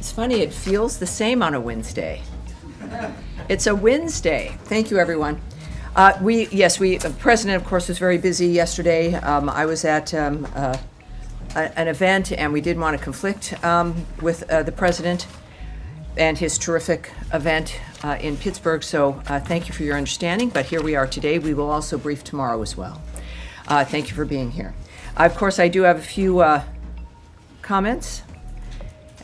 It's funny, it feels the same on a Wednesday. It's a Wednesday. Thank you, everyone. The president, of course, was very busy yesterday. I was at an event, and we didn't want to conflict with the president and his terrific event in Pittsburgh. So thank you for your understanding. But here we are today. We will also brief tomorrow as well. Thank you for being here. Of course, I do have a few comments.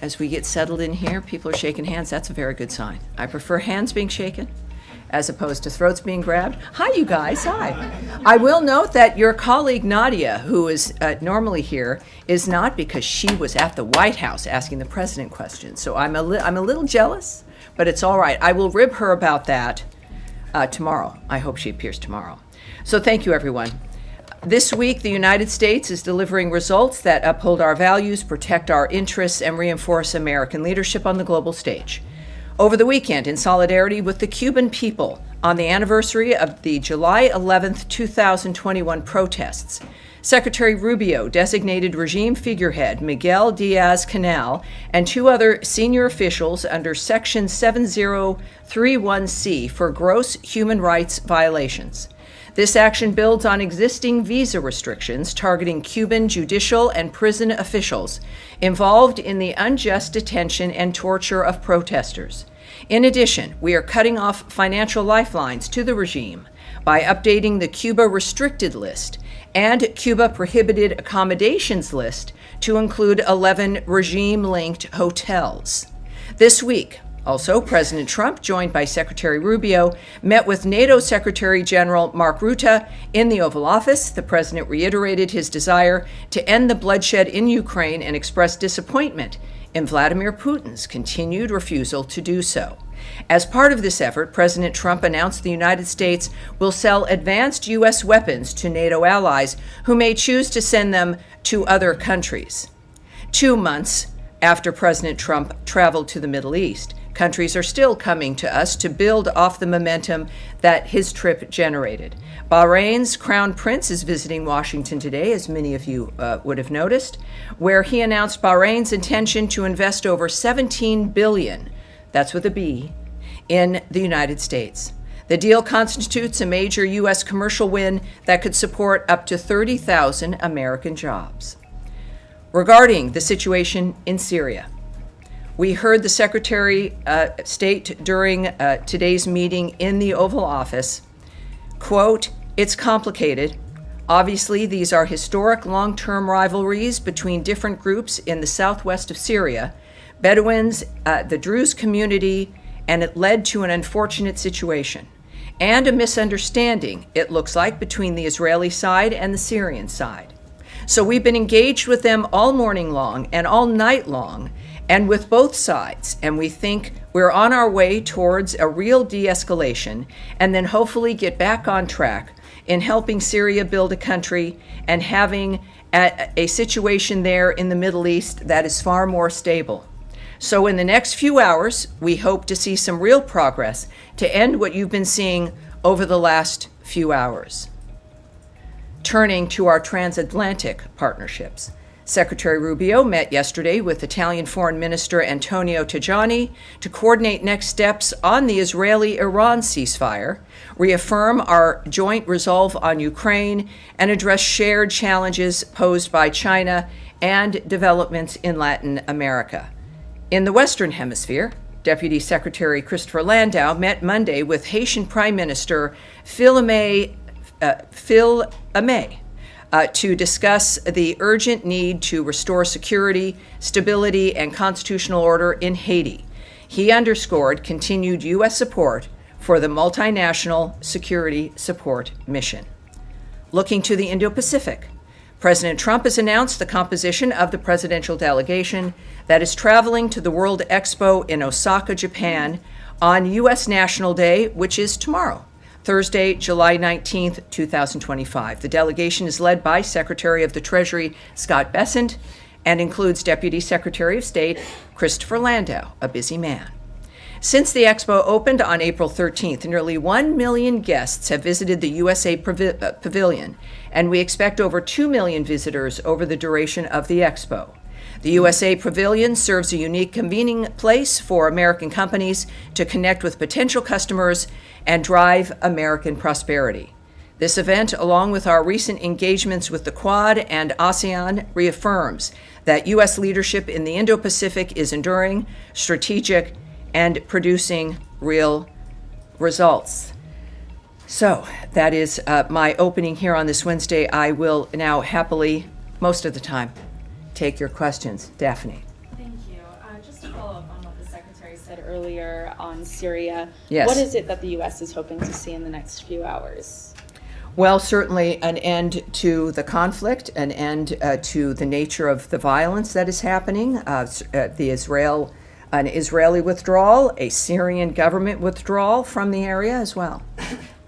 As we get settled in here, people are shaking hands. That's a very good sign. I prefer hands being shaken as opposed to throats being grabbed. Hi, you guys. Hi. I will note that your colleague Nadia, who is normally here, is not, because she was at the White House asking the president questions. So I'm a little jealous, but it's all right. I will rib her about that tomorrow. I hope she appears tomorrow. So thank you, everyone. This week, the United States is delivering results that uphold our values, protect our interests, and reinforce American leadership on the global stage. Over the weekend, in solidarity with the Cuban people on the anniversary of the July 11th, 2021 protests, Secretary Rubio designated regime figurehead Miguel Diaz-Canel and two other senior officials under Section 7031C for gross human rights violations. This action builds on existing visa restrictions targeting Cuban judicial and prison officials involved in the unjust detention and torture of protesters. In addition, we are cutting off financial lifelines to the regime by updating the Cuba restricted list and Cuba prohibited accommodations list to include 11 regime-linked hotels. This week, also, President Trump, joined by Secretary Rubio, met with NATO Secretary General Mark Rutte in the Oval Office. The president reiterated his desire to end the bloodshed in Ukraine and expressed disappointment in Vladimir Putin's continued refusal to do so. As part of this effort, President Trump announced the United States will sell advanced U.S. weapons to NATO allies who may choose to send them to other countries. 2 months after President Trump traveled to the Middle East, countries are still coming to us to build off the momentum that his trip generated. Bahrain's Crown Prince is visiting Washington today, as many of you would have noticed, where he announced Bahrain's intention to invest over $17 billion, that's with a B, in the United States. The deal constitutes a major U.S. commercial win that could support up to 30,000 American jobs. Regarding the situation in Syria, we heard the Secretary state during today's meeting in the Oval Office, quote, "It's complicated. Obviously, these are historic long-term rivalries between different groups in the southwest of Syria, Bedouins, the Druze community, and it led to an unfortunate situation and a misunderstanding, it looks like, between the Israeli side and the Syrian side. So we've been engaged with them all morning long and all night long, and with both sides, and we think we're on our way towards a real de-escalation and then hopefully get back on track in helping Syria build a country and having a situation there in the Middle East that is far more stable. So in the next few hours, we hope to see some real progress to end what you've been seeing over the last few hours." Turning to our transatlantic partnerships, Secretary Rubio met yesterday with Italian Foreign Minister Antonio Tajani to coordinate next steps on the Israeli-Iran ceasefire, reaffirm our joint resolve on Ukraine, and address shared challenges posed by China and developments in Latin America. In the Western Hemisphere, Deputy Secretary Christopher Landau met Monday with Haitian Prime Minister Phil Amé to discuss the urgent need to restore security, stability, and constitutional order in Haiti. He underscored continued U.S. support for the multinational security support mission. Looking to the Indo-Pacific, President Trump has announced the composition of the presidential delegation that is traveling to the World Expo in Osaka, Japan on U.S. National Day, which is tomorrow, Thursday, July 19th, 2025. The delegation is led by Secretary of the Treasury Scott Bessent and includes Deputy Secretary of State Christopher Landau, a busy man. Since the expo opened on April 13th, nearly 1 million guests have visited the USA Pavilion, and we expect over 2 million visitors over the duration of the expo. The USA Pavilion serves a unique convening place for American companies to connect with potential customers and drive American prosperity. This event, along with our recent engagements with the Quad and ASEAN, reaffirms that U.S. leadership in the Indo-Pacific is enduring, strategic, and producing real results. So that is my opening here on this Wednesday. I will now happily, most of the time, take your questions. Daphne. Thank you. Just to follow up on what the Secretary said earlier on Syria, Yes. What is it that the U.S. is hoping to see in the next few hours? Well, certainly an end to the conflict, an end to the nature of the violence that is happening, an Israeli withdrawal, a Syrian government withdrawal from the area as well.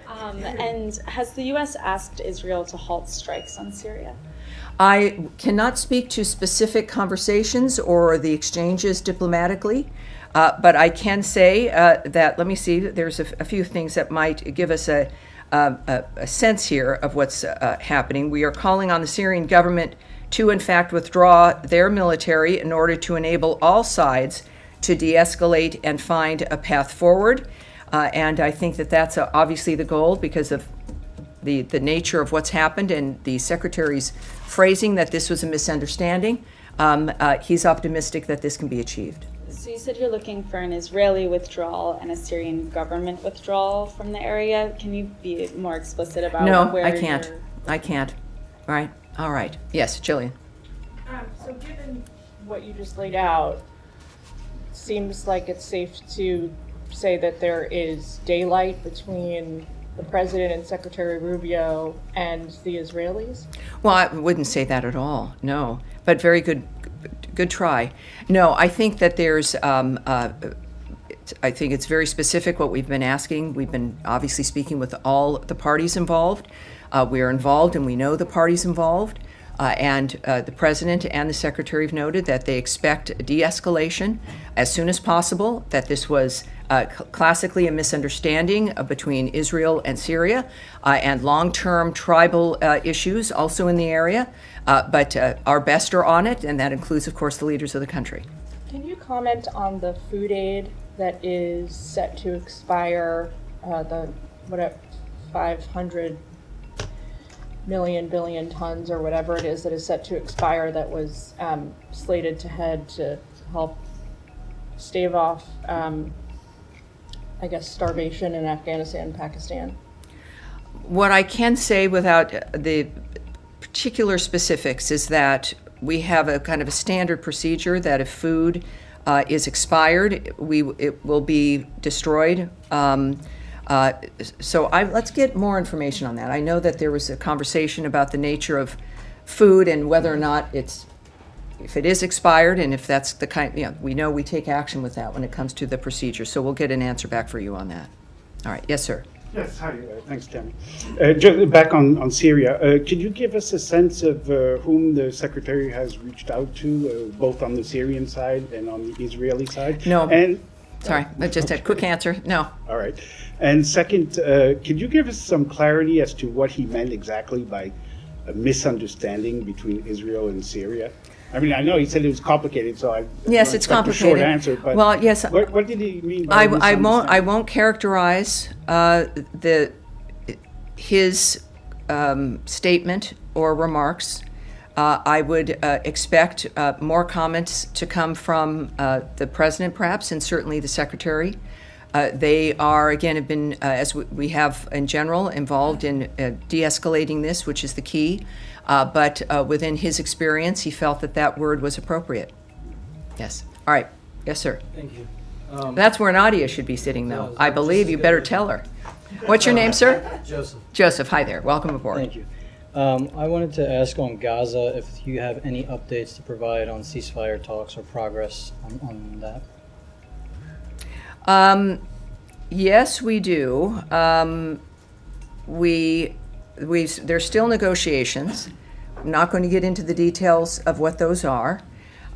And has the U.S. asked Israel to halt strikes on Syria? I cannot speak to specific conversations or the exchanges diplomatically, but I can say that, let me see, there's a few things that might give us a sense here of what's happening. We are calling on the Syrian government to, in fact, withdraw their military in order to enable all sides to de-escalate and find a path forward. And I think that that's obviously the goal because of the nature of what's happened and the Secretary's phrasing that this was a misunderstanding. He's optimistic that this can be achieved. So you said you're looking for an Israeli withdrawal and a Syrian government withdrawal from the area. Can you be more explicit about where I can't. I can't. Right. All right. Yes, Jillian. So given what you just laid out, seems like it's safe to say that there is daylight between the President and Secretary Rubio and the Israelis? Well, I wouldn't say that at all, no. But very good try. No, I think that there's, I think it's very specific what we've been asking. We've been obviously speaking with all the parties involved. We are involved and we know the parties involved. And the President and the Secretary have noted that they expect de-escalation as soon as possible, that this was classically a misunderstanding between Israel and Syria, and long-term tribal issues also in the area. But our best are on it, and that includes, of course, the leaders of the country. Can you comment on the food aid that is set to expire, the 500 million billion tons or whatever it is that is set to expire that was slated to head to help stave off, I guess, starvation in Afghanistan and Pakistan? What I can say without the particular specifics is that we have a kind of a standard procedure that if food is expired, it will be destroyed. So let's get more information on that. I know that there was a conversation about the nature of food and whether or not if it is expired, and if that's the kind, we know we take action with that when it comes to the procedure. So we'll get an answer back for you on that. All right. Yes, sir. Yes, hi. Thanks, Tammy. Just back on Syria, could you give us a sense of whom the Secretary has reached out to, both on the Syrian side and on the Israeli side? No. Sorry, just a quick answer. No. All right. And second, could you give us some clarity as to what he meant exactly by a misunderstanding between Israel and Syria? I mean, I know he said it was complicated, so yes, it's complicated. A short answer, but well, yes. What did he mean by misunderstanding? I won't characterize his statement or remarks. I would expect more comments to come from the President, perhaps, and certainly the Secretary. They are, again, have been, as we have in general, involved in de-escalating this, which is the key. But within his experience, he felt that word was appropriate. Yes. All right. Yes, sir. Thank you. That's where Nadia should be sitting, though. I believe you better tell her. What's your name, sir? Joseph. Joseph, hi there. Welcome aboard. Thank you. I wanted to ask on Gaza if you have any updates to provide on ceasefire talks or progress on that. Yes, we do. There's still negotiations. I'm not going to get into the details of what those are.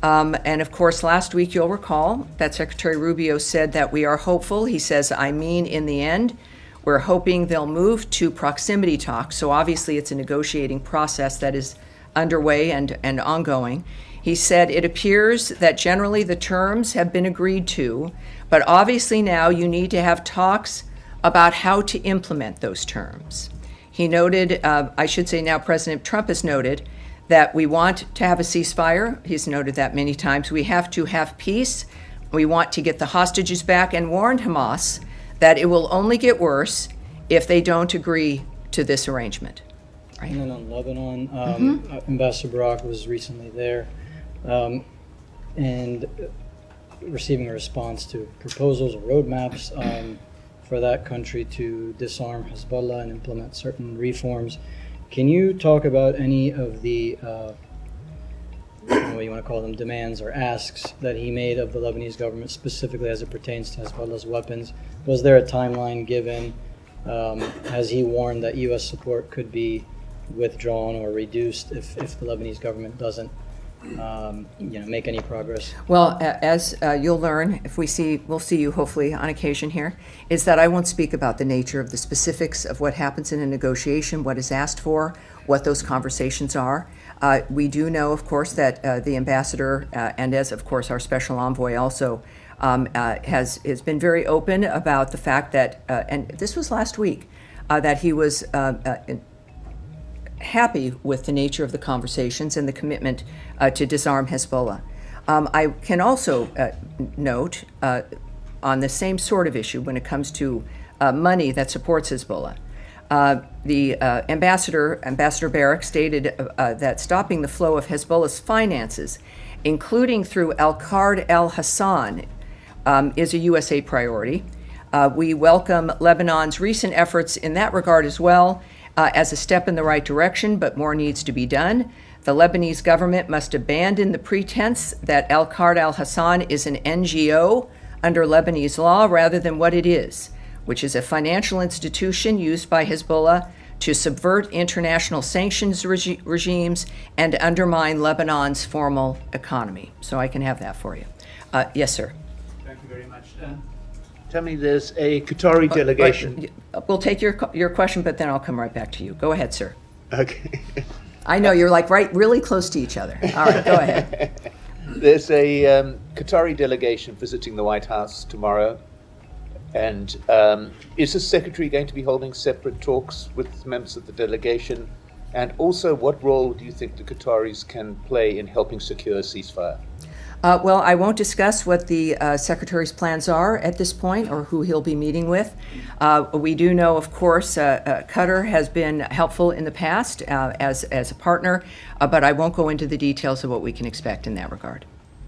And of course, last week, you'll recall that Secretary Rubio said that we are hopeful. He says, I mean, in the end, we're hoping they'll move to proximity talks. So obviously, it's a negotiating process that is underway and ongoing. He said, "It appears that generally the terms have been agreed to, but obviously now you need to have talks about how to implement those terms." He noted, I should say now President Trump has noted, that we want to have a ceasefire. He's noted that many times. We have to have peace. We want to get the hostages back, and warned Hamas that it will only get worse if they don't agree to this arrangement. Right. And then on Lebanon, Ambassador Barak was recently there and receiving a response to proposals or roadmaps for that country to disarm Hezbollah and implement certain reforms. Can you talk about any of the, I don't know what you want to call them, demands or asks that he made of the Lebanese government, specifically as it pertains to Hezbollah's weapons? Was there a timeline given? Has he warned that U.S. support could be withdrawn or reduced if the Lebanese government doesn't make any progress? Well, as you'll learn, if we'll see you hopefully on occasion here, is that I won't speak about the nature of the specifics of what happens in a negotiation, what is asked for, what those conversations are. We do know, of course, that the ambassador, and as of course our special envoy also, has been very open about the fact that, and this was last week, that he was happy with the nature of the conversations and the commitment to disarm Hezbollah. I can also note on the same sort of issue when it comes to money that supports Hezbollah. The Ambassador Barak stated that stopping the flow of Hezbollah's finances, including through Al-Qard al-Hassan, is a USA priority. We welcome Lebanon's recent efforts in that regard as well, as a step in the right direction, but more needs to be done. The Lebanese government must abandon the pretense that Al-Qard al-Hassan is an NGO under Lebanese law rather than what it is, which is a financial institution used by Hezbollah to subvert international sanctions regimes and undermine Lebanon's formal economy. So I can have that for you. Yes, sir. Thank you very much. Tell me, there's a Qatari delegation. We'll take your question, but then I'll come right back to you. Go ahead, sir. Okay. I know you're like really close to each other. All right, go ahead. There's a Qatari delegation visiting the White House tomorrow. And is the Secretary going to be holding separate talks with members of the delegation? And also, what role do you think the Qataris can play in helping secure a ceasefire? Well, I won't discuss what the Secretary's plans are at this point or who he'll be meeting with. We do know, of course, Qatar has been helpful in the past as a partner, but I won't go into the details of what we can expect in that regard.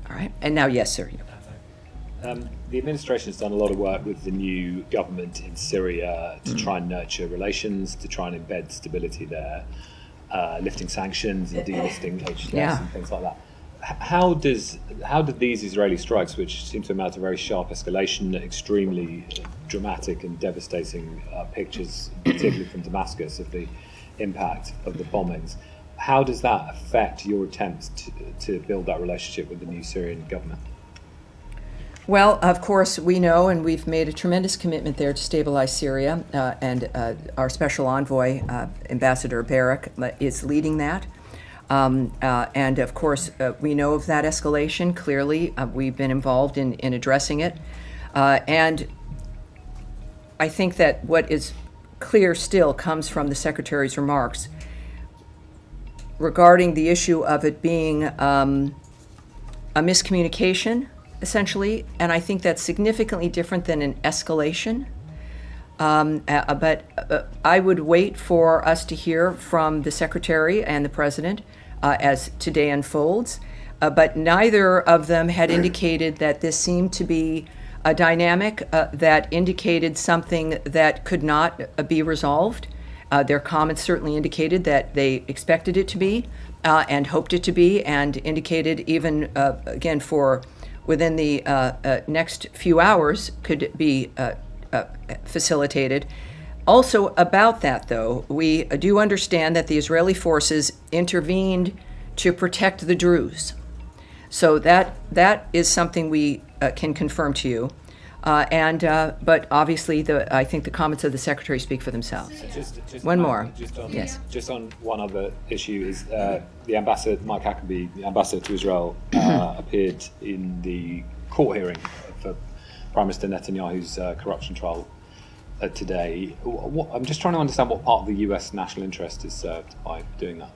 All right? And now, yes, sir. The administration has done a lot of work with the new government in Syria to try and nurture relations, to try and embed stability there, lifting sanctions and delisting HTS and things like that. How did these Israeli strikes, which seem to amount to very sharp escalation, extremely dramatic and devastating pictures, particularly from Damascus, of the impact of the bombings, how does that affect your attempts to build that relationship with the new Syrian government? Well, of course, we know, and we've made a tremendous commitment there to stabilize Syria, and our special envoy, Ambassador Barak, is leading that. And of course, we know of that escalation. Clearly, we've been involved in addressing it. And I think that what is clear still comes from the Secretary's remarks regarding the issue of it being a miscommunication, essentially. And I think that's significantly different than an escalation. But I would wait for us to hear from the Secretary and the President as today unfolds. But neither of them had indicated that this seemed to be a dynamic that indicated something that could not be resolved. Their comments certainly indicated that they expected it to be and hoped it to be, and indicated even, again, for within the next few hours could be facilitated. Also about that, though, we do understand that the Israeli forces intervened to protect the Druze. So that is something we can confirm to you. But obviously, I think the comments of the Secretary speak for themselves. One more. Yes. Just on one other issue is the ambassador, Mike Huckabee, the ambassador to Israel, appeared in the court hearing for Prime Minister Netanyahu's corruption trial today. I'm just trying to understand what part of the US national interest is served by doing that.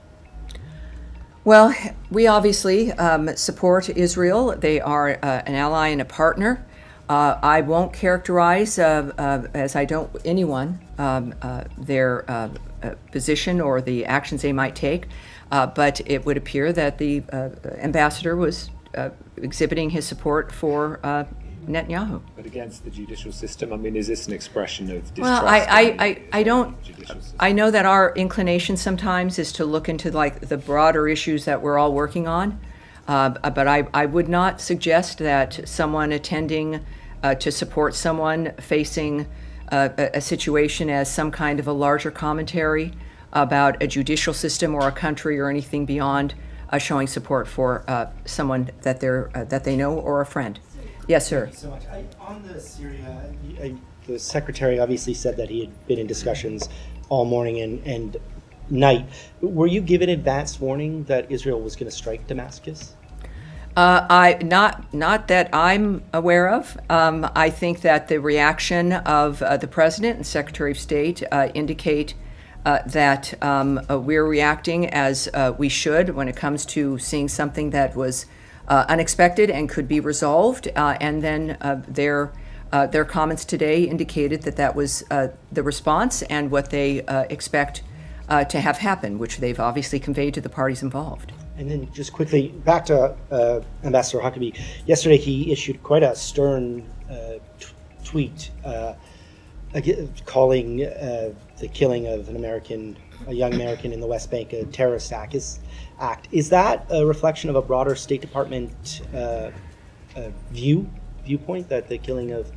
Well, we obviously support Israel. They are an ally and a partner. I won't characterize, as I don't anyone, their position or the actions they might take, but it would appear that the ambassador was exhibiting his support for Netanyahu. But against the judicial system, I mean, is this an expression of distrust? Well, I don't. I know that our inclination sometimes is to look into like the broader issues that we're all working on, but I would not suggest that someone attending to support someone facing a situation as some kind of a larger commentary about a judicial system or a country or anything beyond showing support for someone that they know or a friend. Yes, sir. Thank you so much. On the Syria, the Secretary obviously said that he had been in discussions all morning and night. Were you given advance warning that Israel was going to strike Damascus? Not that I'm aware of. I think that the reaction of the President and Secretary of State indicate that we're reacting as we should when it comes to seeing something that was unexpected and could be resolved. And then their comments today indicated that that was the response and what they expect to have happen, which they've obviously conveyed to the parties involved. And then just quickly, back to Ambassador Huckabee. Yesterday he issued quite a stern tweet calling the killing of a young American in the West Bank a terrorist act. Is that a reflection of a broader State Department viewpoint that the killing of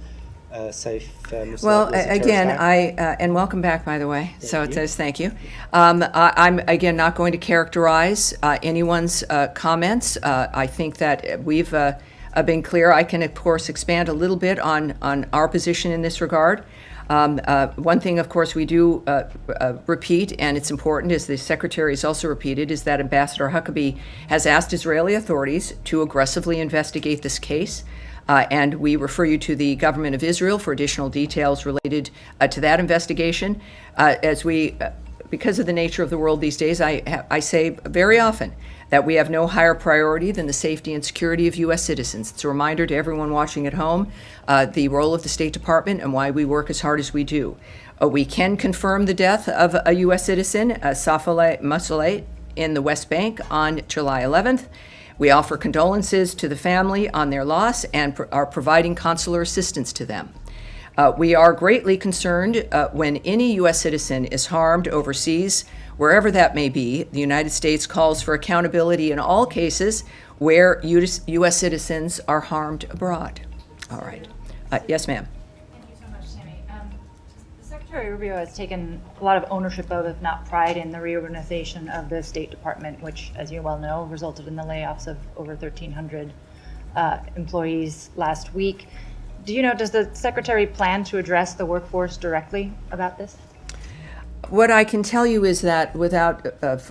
Saif Musab Well, was a terrorist again, act? and welcome back, by the way. So it you. says thank you. I'm, again, not going to characterize anyone's comments. I think that we've been clear. I can, of course, expand a little bit on our position in this regard. One thing, of course, we do repeat, and it's important, as the Secretary has also repeated, is that Ambassador Huckabee has asked Israeli authorities to aggressively investigate this case. And we refer you to the government of Israel for additional details related to that investigation. Because of the nature of the world these days, I say very often that we have no higher priority than the safety and security of U.S. citizens. It's a reminder to everyone watching at home, the role of the State Department and why we work as hard as we do. We can confirm the death of a U.S. citizen, Saif Musab, in the West Bank on July 11th. We offer condolences to the family on their loss and are providing consular assistance to them. We are greatly concerned when any U.S. citizen is harmed overseas, wherever that may be. The United States calls for accountability in all cases where U.S. citizens are harmed abroad. All right. Yes, ma'am. Thank you so much, Tammy. Secretary Rubio has taken a lot of ownership of, if not pride in, the reorganization of the State Department, which, as you well know, resulted in the layoffs of over 1,300 employees last week. Do you know, does the Secretary plan to address the workforce directly about this? What I can tell you is that without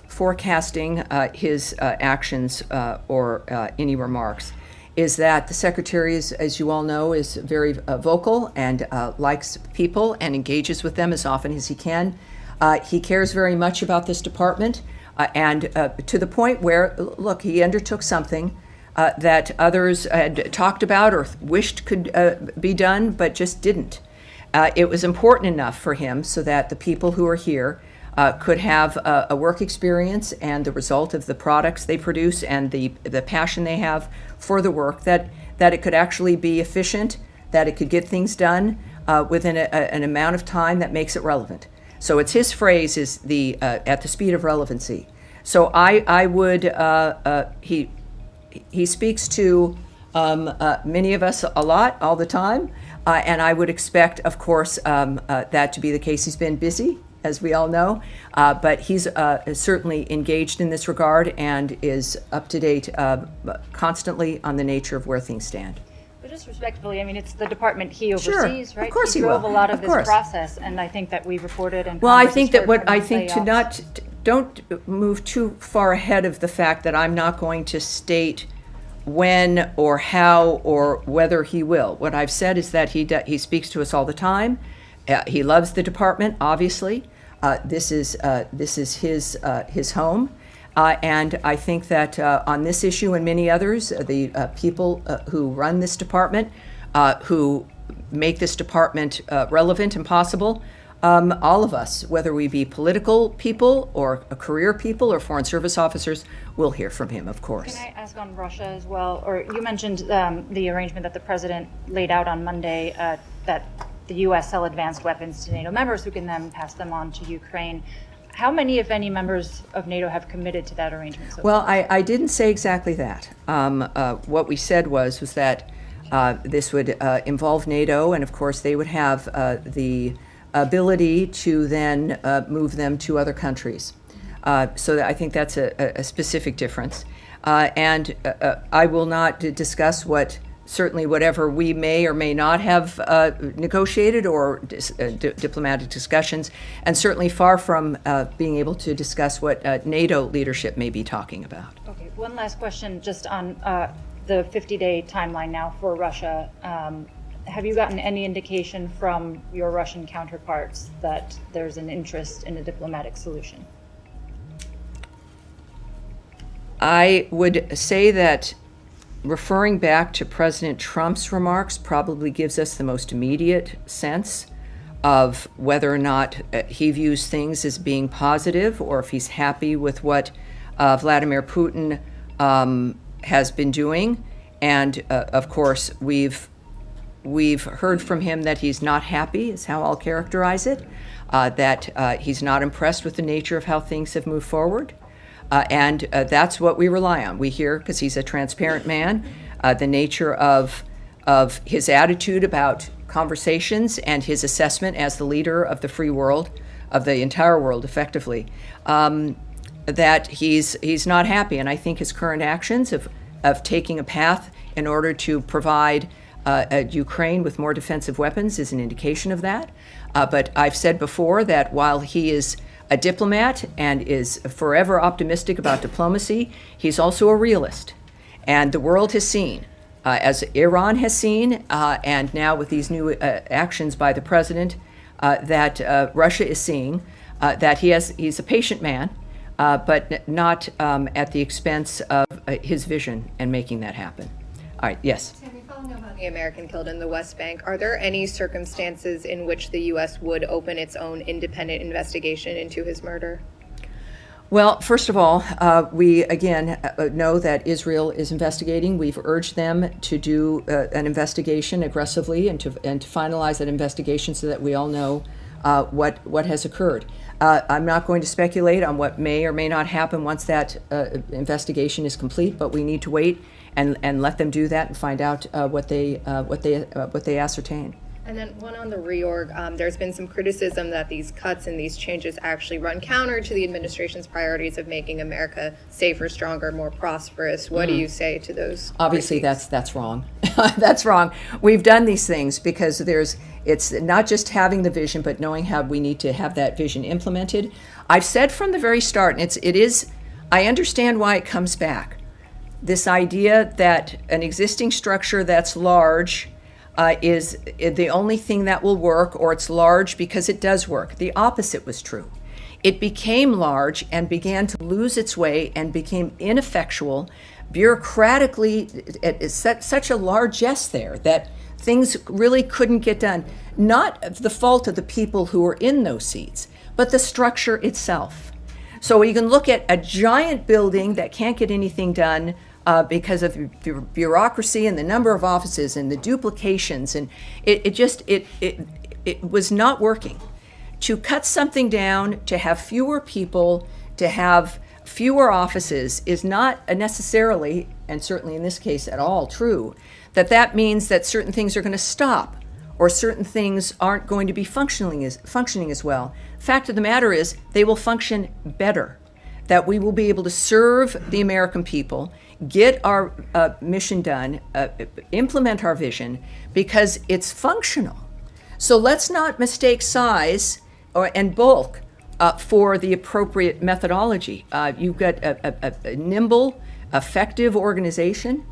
forecasting his actions or any remarks, is that the Secretary, as you all know, is very vocal and likes people and engages with them as often as he can. He cares very much about this department and to the point where, look, he undertook something that others had talked about or wished could be done, but just didn't. It was important enough for him so that the people who are here could have a work experience and the result of the products they produce and the passion they have for the work, that it could actually be efficient, that it could get things done within an amount of time that makes it relevant. So it's his phrase is at the speed of relevancy. So I would, he speaks to many of us a lot, all the time, and I would expect, of course, that to be the case. He's been busy, as we all know, but he's certainly engaged in this regard and is up to date constantly on the nature of where things stand. But just respectfully, I mean, it's the department he Sure, oversees, right? of course he drove will. a lot of Of this course. process, and I think that we've reported and Well, I Congress think has that what heard I from think to layoffs. not, don't move too far ahead of the fact that I'm not going to state when or how or whether he will. What I've said is that he speaks to us all the time. He loves the department, obviously. This is his home. And I think that on this issue and many others, the people who run this department, who make this department relevant and possible, all of us, whether we be political people or career people or foreign service officers, will hear from him, of course. Can I ask on Russia as well? Or you mentioned the arrangement that the president laid out on Monday that the U.S. sell advanced weapons to NATO members who can then pass them on to Ukraine. How many, if any, members of NATO have committed to that arrangement so Well, far? I didn't say exactly that. What we said was that this would involve NATO, and of course they would have the ability to then move them to other countries. So I think that's a specific difference. And I will not discuss certainly whatever we may or may not have negotiated or diplomatic discussions, and certainly far from being able to discuss what NATO leadership may be talking about. Okay, one last question just on the 50-day timeline now for Russia. Have you gotten any indication from your Russian counterparts that there's an interest in a diplomatic solution? I would say that referring back to President Trump's remarks probably gives us the most immediate sense of whether or not he views things as being positive or if he's happy with what Vladimir Putin has been doing. And of course, we've heard from him that he's not happy, is how I'll characterize it, that he's not impressed with the nature of how things have moved forward. And that's what we rely on. We hear, because he's a transparent man, the nature of his attitude about conversations and his assessment as the leader of the free world, of the entire world, effectively, that he's not happy. And I think his current actions of taking a path in order to provide Ukraine with more defensive weapons is an indication of that. But I've said before that while he is a diplomat and is forever optimistic about diplomacy, he's also a realist. And the world has seen, as Iran has seen, and now with these new actions by the president, that Russia is seeing, that he's a patient man, but not at the expense of his vision and making that happen. All right, yes. Tammy, following up on the American killed in the West Bank, are there any circumstances in which the U.S. would open its own independent investigation into his murder? Well, first of all, we again know that Israel is investigating. We've urged them to do an investigation aggressively and to finalize that investigation so that we all know what has occurred. I'm not going to speculate on what may or may not happen once that investigation is complete, but we need to wait and let them do that and find out what they ascertain. And then one on the reorg, there's been some criticism that these cuts and these changes actually run counter to the administration's priorities of making America safer, stronger, more prosperous. What do you say to those? Obviously, critiques? that's wrong. That's wrong. We've done these things because it's not just having the vision, but knowing how we need to have that vision implemented. I've said from the very start, and it is, I understand why it comes back. This idea that an existing structure that's large is the only thing that will work, or it's large because it does work. The opposite was true. It became large and began to lose its way and became ineffectual. Bureaucratically, it's such a largesse there that things really couldn't get done. Not the fault of the people who were in those seats, but the structure itself. So you can look at a giant building that can't get anything done because of bureaucracy and the number of offices and the duplications, and it was not working. To cut something down, to have fewer people, to have fewer offices is not necessarily, and certainly in this case at all, true. That means that certain things are going to stop, or certain things aren't going to be functioning as well. Fact of the matter is, they will function better. That we will be able to serve the American people, get our mission done, implement our vision, because it's functional. So let's not mistake size and bulk for the appropriate methodology. You've got a nimble, effective organization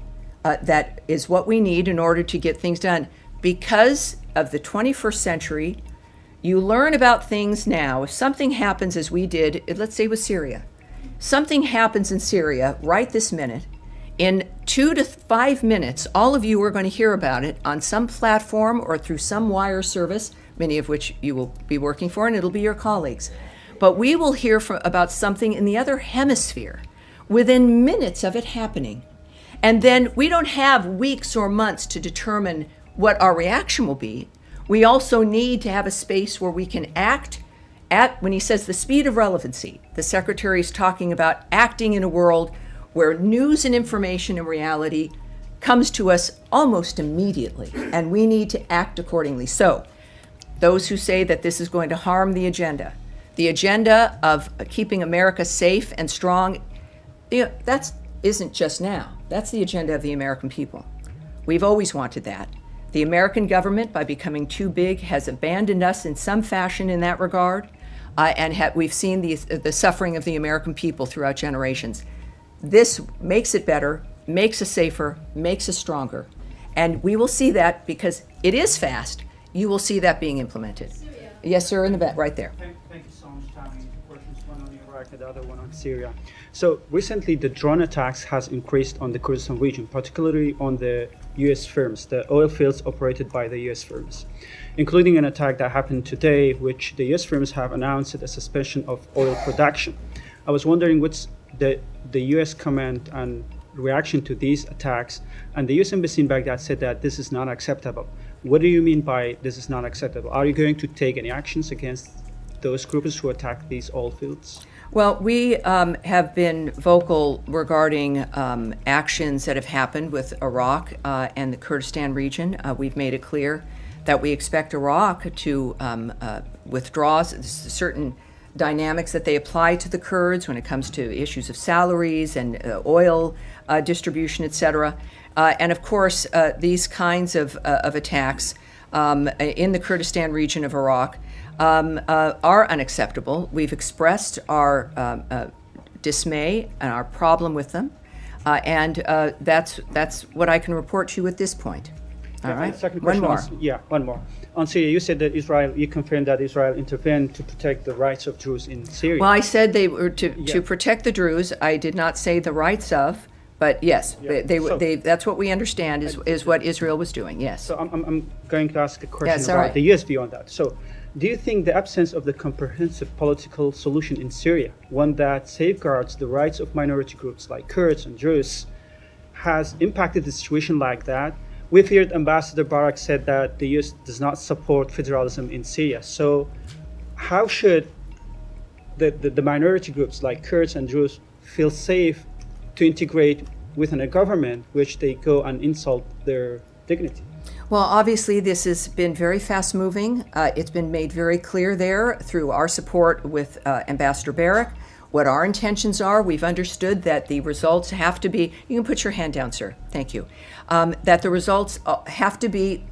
that is what we need in order to get things done. Because of the 21st century, you learn about things now. If something happens as we did, let's say with Syria, something happens in Syria right this minute, in 2 to 5 minutes, all of you are going to hear about it on some platform or through some wire service, many of which you will be working for, and it'll be your colleagues. But we will hear about something in the other hemisphere within minutes of it happening. And then we don't have weeks or months to determine what our reaction will be. We also need to have a space where we can act at, when he says the speed of relevancy, the Secretary is talking about acting in a world where news and information and reality comes to us almost immediately, and we need to act accordingly. So, those who say that this is going to harm the agenda of keeping America safe and strong, that isn't just now. That's the agenda of the American people. We've always wanted that. The American government, by becoming too big, has abandoned us in some fashion in that regard, and we've seen the suffering of the American people throughout generations. This makes it better, makes us safer, makes us stronger. And we will see that because it is fast. You will see that being implemented. Syria. Yes, sir, in the back, right there. Thank you so much, Tommy. Two questions, one on Iraq and the other one on Syria. So recently the drone attacks has increased on the Kurdistan region, particularly on the U.S. firms, the oil fields operated by the U.S. firms, including an attack that happened today, which the U.S. firms have announced a suspension of oil production. I was wondering what's the U.S. comment and reaction to these attacks, and the U.S. Embassy in Baghdad said that this is not acceptable. What do you mean by this is not acceptable? Are you going to take any actions against those groups who attack these oil fields? Well, we have been vocal regarding actions that have happened with Iraq and the Kurdistan region. We've made it clear that we expect Iraq to withdraw certain dynamics that they apply to the Kurds when it comes to issues of salaries and oil distribution, et cetera. And of course, these kinds of attacks in the Kurdistan region of Iraq are unacceptable. We've expressed our dismay and our problem with them, and that's what I can report to you at this point. All right. Second One question more. One more. On Syria, you said that you confirmed that Israel intervened to protect the rights of Jews in Syria. Well, I said they were to protect the Druze. I did not say the rights of, but yes, that's what we understand is what Israel was doing. Yes. So I'm going to ask a question Yes, about right. the U.S. view on that. So, do you think the absence of the comprehensive political solution in Syria, one that safeguards the rights of minority groups like Kurds and Druze, has impacted the situation like that? We've heard Ambassador Barak said that the U.S. does not support federalism in Syria. So how should the minority groups like Kurds and Druze feel safe to integrate within a government which they go and insult their dignity? Well, obviously, this has been very fast-moving. It's been made very clear there through our support with Ambassador Barak what our intentions are. We've understood that the results have to be, you can put your hand down, sir, thank you, that the results have to be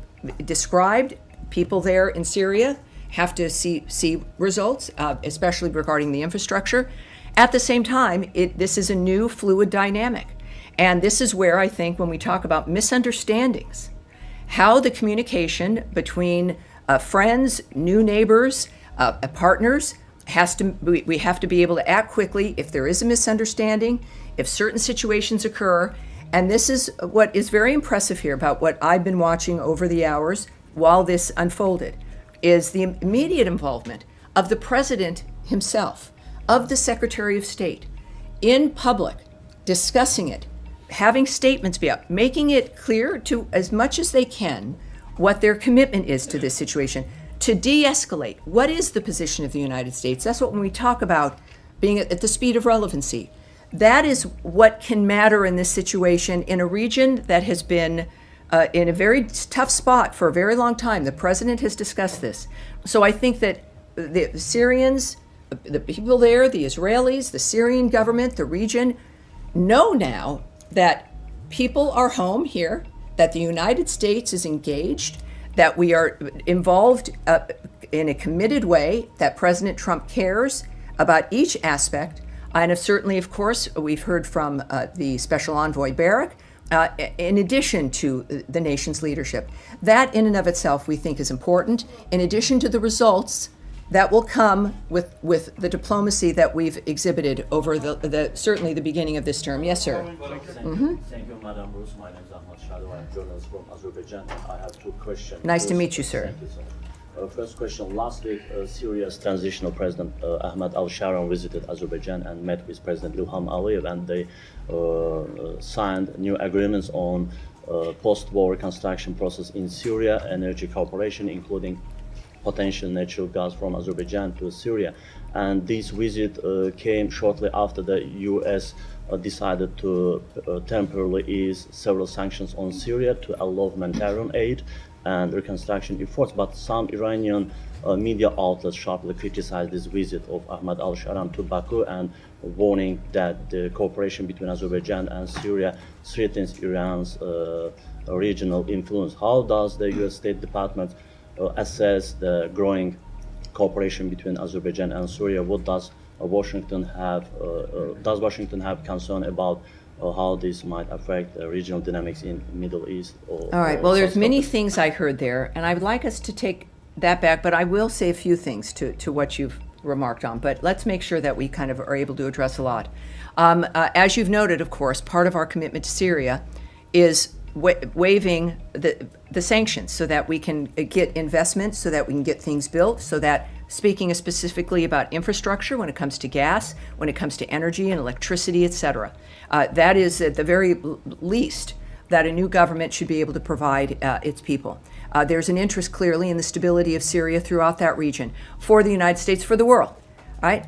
described. People there in Syria have to see results, especially regarding the infrastructure. At the same time, this is a new fluid dynamic. And this is where I think when we talk about misunderstandings, how the communication between friends, new neighbors, partners, we have to be able to act quickly if there is a misunderstanding, if certain situations occur. And this is what is very impressive here about what I've been watching over the hours while this unfolded, is the immediate involvement of the president himself, of the Secretary of State, in public, discussing it, having statements be out, making it clear to as much as they can what their commitment is to this situation, to de-escalate. What is the position of the United States? That's what when we talk about being at the speed of relevancy. That is what can matter in this situation in a region that has been in a very tough spot for a very long time. The president has discussed this. So I think that the Syrians, the people there, the Israelis, the Syrian government, the region, know now that people are home here, that the United States is engaged, that we are involved in a committed way, that President Trump cares about each aspect. And certainly, of course, we've heard from the Special Envoy Barrack, in addition to the nation's leadership. That in and of itself we think is important, in addition to the results that will come with the diplomacy that we've exhibited over certainly the beginning of this term. Yes, sir. Thank you, Madam Bruce. My name is Ahmad Shado. I'm a journalist from Azerbaijan. I have two questions. Nice to meet you, sir. Thank you, sir. First question, last week, Syria's transitional president, Ahmad al-Sharon, visited Azerbaijan and met with President Ilham Aliyev, and they signed new agreements on post-war reconstruction process in Syria, energy cooperation, including potential natural gas from Azerbaijan to Syria. And this visit came shortly after the U.S. Decided to temporarily ease several sanctions on Syria to allow humanitarian aid and reconstruction efforts. But some Iranian media outlets sharply criticized this visit of Ahmad al-Sharan to Baku and warning that the cooperation between Azerbaijan and Syria threatens Iran's regional influence. How does the U.S. State Department assess the growing cooperation between Azerbaijan and Syria? What does Washington have concern about how this might affect regional dynamics in Middle East? All right. Well, there's many things I heard there, and I would like us to take that back, but I will say a few things to what you've remarked on. But let's make sure that we kind of are able to address a lot. As you've noted, of course, part of our commitment to Syria is waiving the sanctions so that we can get investment, so that we can get things built, so that, speaking specifically about infrastructure when it comes to gas, when it comes to energy and electricity, et cetera, that is at the very least that a new government should be able to provide its people. There's an interest clearly in the stability of Syria throughout that region for the United States, for the world, right?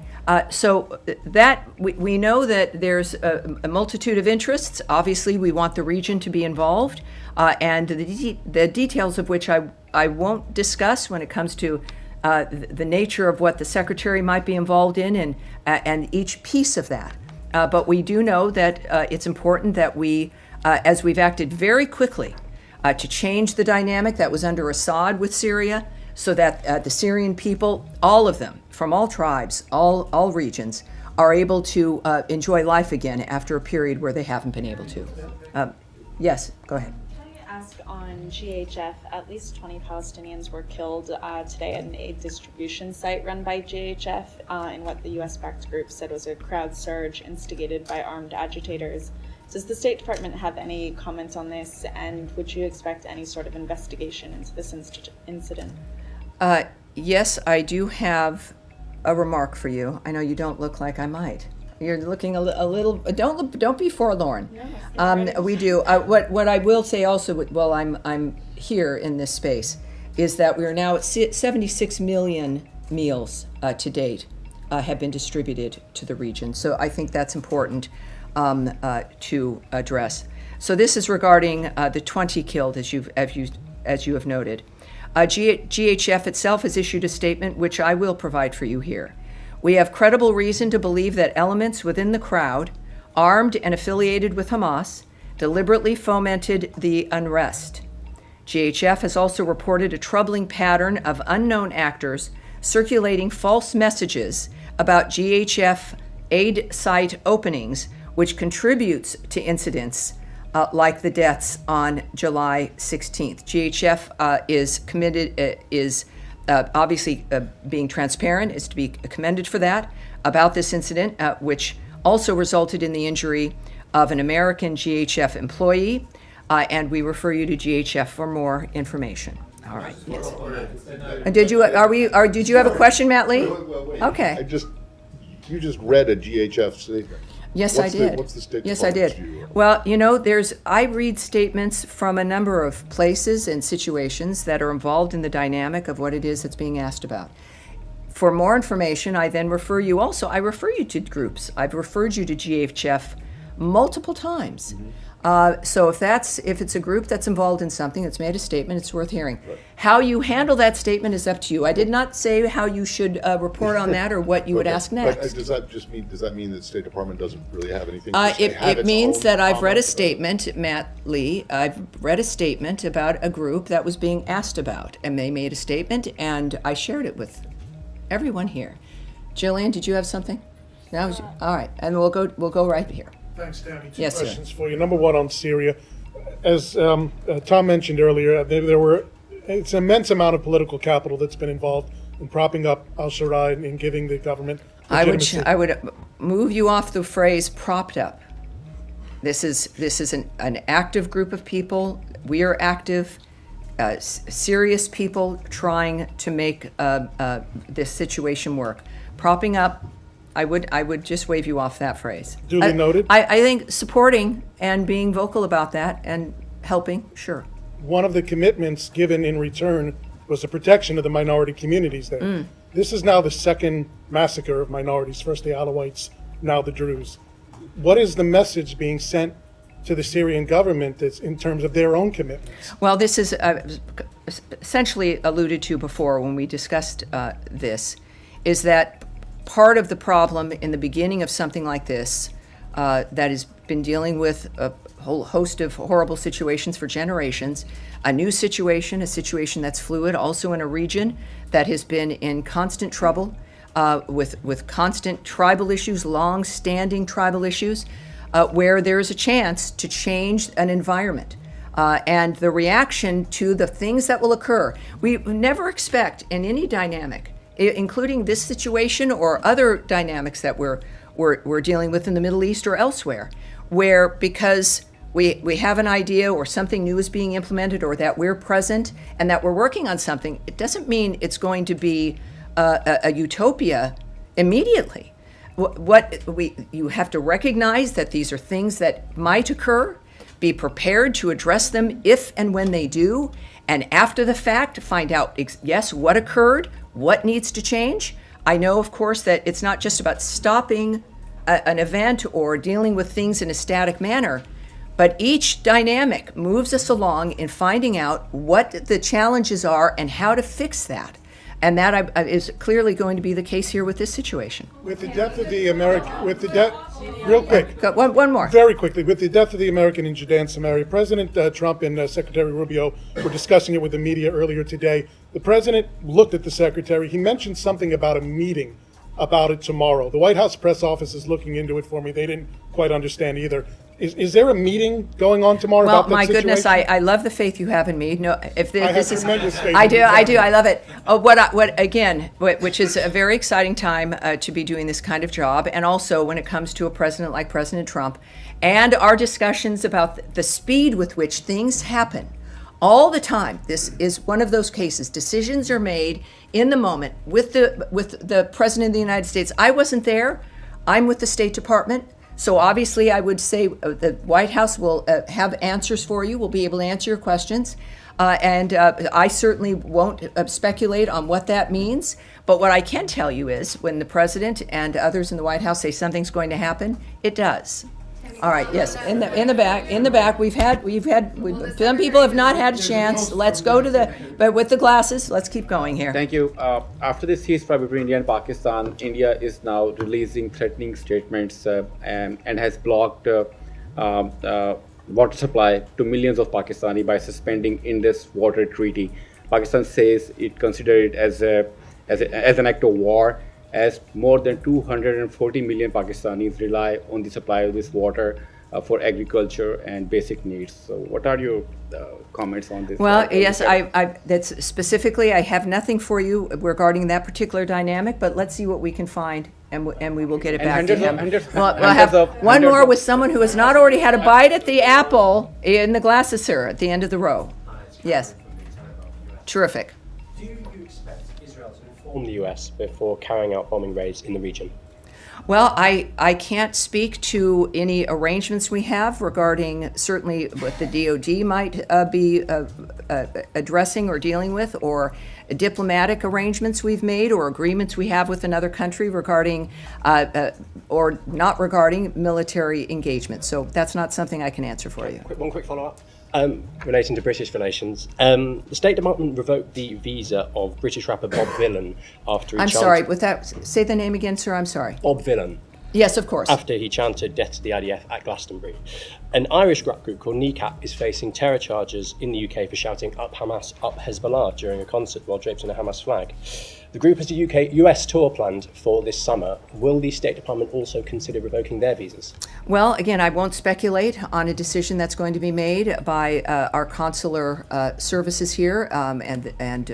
So that we know that there's a multitude of interests. Obviously, we want the region to be involved, and the details of which I won't discuss when it comes to the nature of what the secretary might be involved in and each piece of that. But we do know that it's important that we, as we've acted very quickly to change the dynamic that was under Assad with Syria, so that the Syrian people, all of them, from all tribes, all regions, are able to enjoy life again after a period where they haven't been able to. Yes, go ahead. Can I ask on GHF, at least 20 Palestinians were killed today at an aid distribution site run by GHF in what the US-backed group said was a crowd surge instigated by armed agitators. Does the State Department have any comments on this, and would you expect any sort of investigation into this incident? Yes, I do have a remark for you. I know you don't look like I might. You're looking a little. Don't be forlorn. No, we do. What I will say also, while I'm here in this space, is that we are now at 76 million meals to date have been distributed to the region. So I think that's important to address. So this is regarding the 20 killed, as you have noted. GHF itself has issued a statement, which I will provide for you here. We have credible reason to believe that elements within the crowd, armed and affiliated with Hamas, deliberately fomented the unrest. GHF has also reported a troubling pattern of unknown actors circulating false messages about GHF aid site openings, which contributes to incidents like the deaths on July 16th. GHF is committed, obviously being transparent, is to be commended for that, about this incident, which also resulted in the injury of an American GHF employee, and we refer you to GHF for more information. All right. Yes. Did you have a question, Matt Lee? Okay. You just read a GHF statement. Yes, I did. What's the State Yes, I did. Well, I read statements from a number of places and situations that are involved in the dynamic of what it is that's being asked about. For more information, I then refer you also. I refer you to groups. I've referred you to GHF multiple times. So if it's a group that's involved in something that's made a statement, it's worth hearing. Right. How you handle that statement is up to you. I did not say how you should report on that or what you would ask next. But does that mean that the State Department doesn't really have anything? It means that I've read a statement, Matt Lee. I've read a statement about a group that was being asked about, and they made a statement, and I shared it with everyone here. Jillian, did you have something? No. All right, and we'll go right here. Thanks, Tammy. Two Yes, questions for you. Number one on Syria. As Tom mentioned earlier, it's an immense amount of political capital that's been involved in propping up al-Sharaa and giving the government legitimacy. I would move you off the phrase "propped up." This is an active group of people. We are active, serious people trying to make this situation work. Propping up. I would just wave you off that phrase. Duly noted. I think supporting and being vocal about that and helping, sure. One of the commitments given in return was the protection of the minority communities there. This is now the second massacre of minorities, first the Alawites, now the Druze. What is the message being sent to the Syrian government that's in terms of their own commitments? Well, this is essentially alluded to before when we discussed this, is that part of the problem in the beginning of something like this that has been dealing with a whole host of horrible situations for generations, a new situation, a situation that's fluid, also in a region that has been in constant trouble with constant tribal issues, long-standing tribal issues, where there is a chance to change an environment. And the reaction to the things that will occur, we never expect in any dynamic, including this situation or other dynamics that we're dealing with in the Middle East or elsewhere, where because we have an idea or something new is being implemented or that we're present and that we're working on something, it doesn't mean it's going to be a utopia immediately. You have to recognize that these are things that might occur, be prepared to address them if and when they do, and after the fact, find out, yes, what occurred, what needs to change. I know, of course, that it's not just about stopping an event or dealing with things in a static manner, but each dynamic moves us along in finding out what the challenges are and how to fix that. And that is clearly going to be the case here with this situation. With the death of the real quick. One more. Very quickly, with the death of the American in Judea and Samaria, President Trump and Secretary Rubio were discussing it with the media earlier today. The president looked at the secretary. He mentioned something about a meeting about it tomorrow. The White House press office is looking into it for me. They didn't quite understand either. Is there a meeting going on tomorrow about that situation? Well, my goodness, I love the faith you have in me. No, if I have tremendous faith. I do, I love it. Which is a very exciting time to be doing this kind of job, and also when it comes to a president like President Trump, and our discussions about the speed with which things happen all the time. This is one of those cases. Decisions are made in the moment with the President of the United States. I wasn't there. I'm with the State Department. So obviously, I would say the White House will have answers for you. We'll be able to answer your questions. And I certainly won't speculate on what that means. But what I can tell you is when the president and others in the White House say something's going to happen, it does. All right, yes, in the back, we've had some people have not had a chance. Let's go to but with the glasses, let's keep going here. Thank you. After the ceasefire between India and Pakistan, India is now releasing threatening statements and has blocked water supply to millions of Pakistani by suspending Indus Water Treaty. Pakistan says it considered it as an act of war, as more than 240 million Pakistanis rely on the supply of this water for agriculture and basic needs. So what are your comments on this? Well, yes, that's specifically, I have nothing for you regarding that particular dynamic, but let's see what we can find, and we will get it back to him. We'll have one more with someone who has not already had a bite at the apple in the glasses, sir, at the end of the row. Yes. Terrific. Do you expect Israel to inform the US before carrying out bombing raids in the region? Well, I can't speak to any arrangements we have regarding certainly what the DoD might be addressing or dealing with, or diplomatic arrangements we've made or agreements we have with another country regarding or not regarding military engagement. So that's not something I can answer for you. One quick follow-up. Relating to British relations, the State Department revoked the visa of British rapper Bob Vylan after he I'm chanted... sorry, with that, say the name again, sir, I'm sorry. Bob Vylan. Yes, of course. After he chanted death to the IDF at Glastonbury. An Irish rap group called Nuke is facing terror charges in the UK for shouting up Hamas, up Hezbollah during a concert while draped in a Hamas flag. The group has a US tour planned for this summer. Will the State Department also consider revoking their visas? Well, again, I won't speculate on a decision that's going to be made by our consular services here and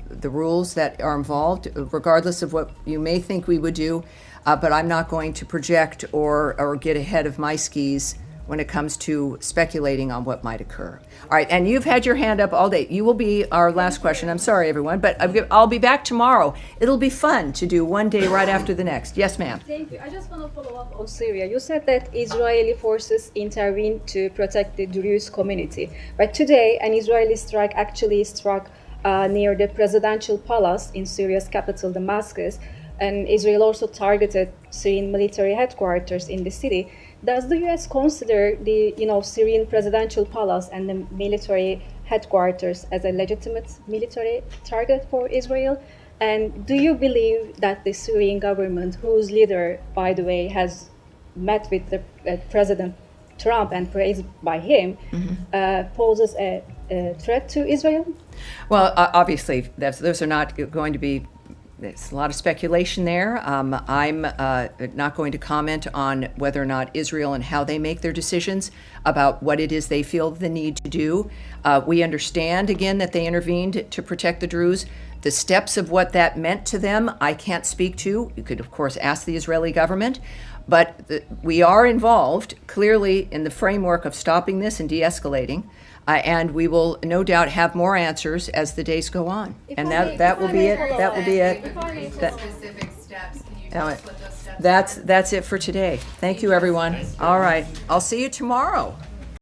the rules that are involved, regardless of what you may think we would do. But I'm not going to project or get ahead of my skis when it comes to speculating on what might occur. All right, and you've had your hand up all day. You will be our last question. I'm sorry, everyone, but I'll be back tomorrow. It'll be fun to do one day right after the next. Yes, ma'am. Thank you. I just want to follow up on Syria. You said that Israeli forces intervened to protect the Druze community. But today, an Israeli strike actually struck near the presidential palace in Syria's capital, Damascus, and Israel also targeted Syrian military headquarters in the city. Does the U.S. consider the Syrian presidential palace and the military headquarters as a legitimate military target for Israel? And do you believe that the Syrian government, whose leader, by the way, has met with the President Trump and praised by him, poses a threat to Israel? Well, obviously, those are not going to be. There's a lot of speculation there. I'm not going to comment on whether or not Israel and how they make their decisions about what it is they feel the need to do. We understand, again, that they intervened to protect the Druze. The steps of what that meant to them, I can't speak to. You could, of course, ask the Israeli government. But we are involved, clearly, in the framework of stopping this and de-escalating. And we will no doubt have more answers as the days go on. And that will be it. That will be it. Specific steps. Can you tell us what those steps are? That's it for today. Thank you, everyone. All right. I'll see you tomorrow.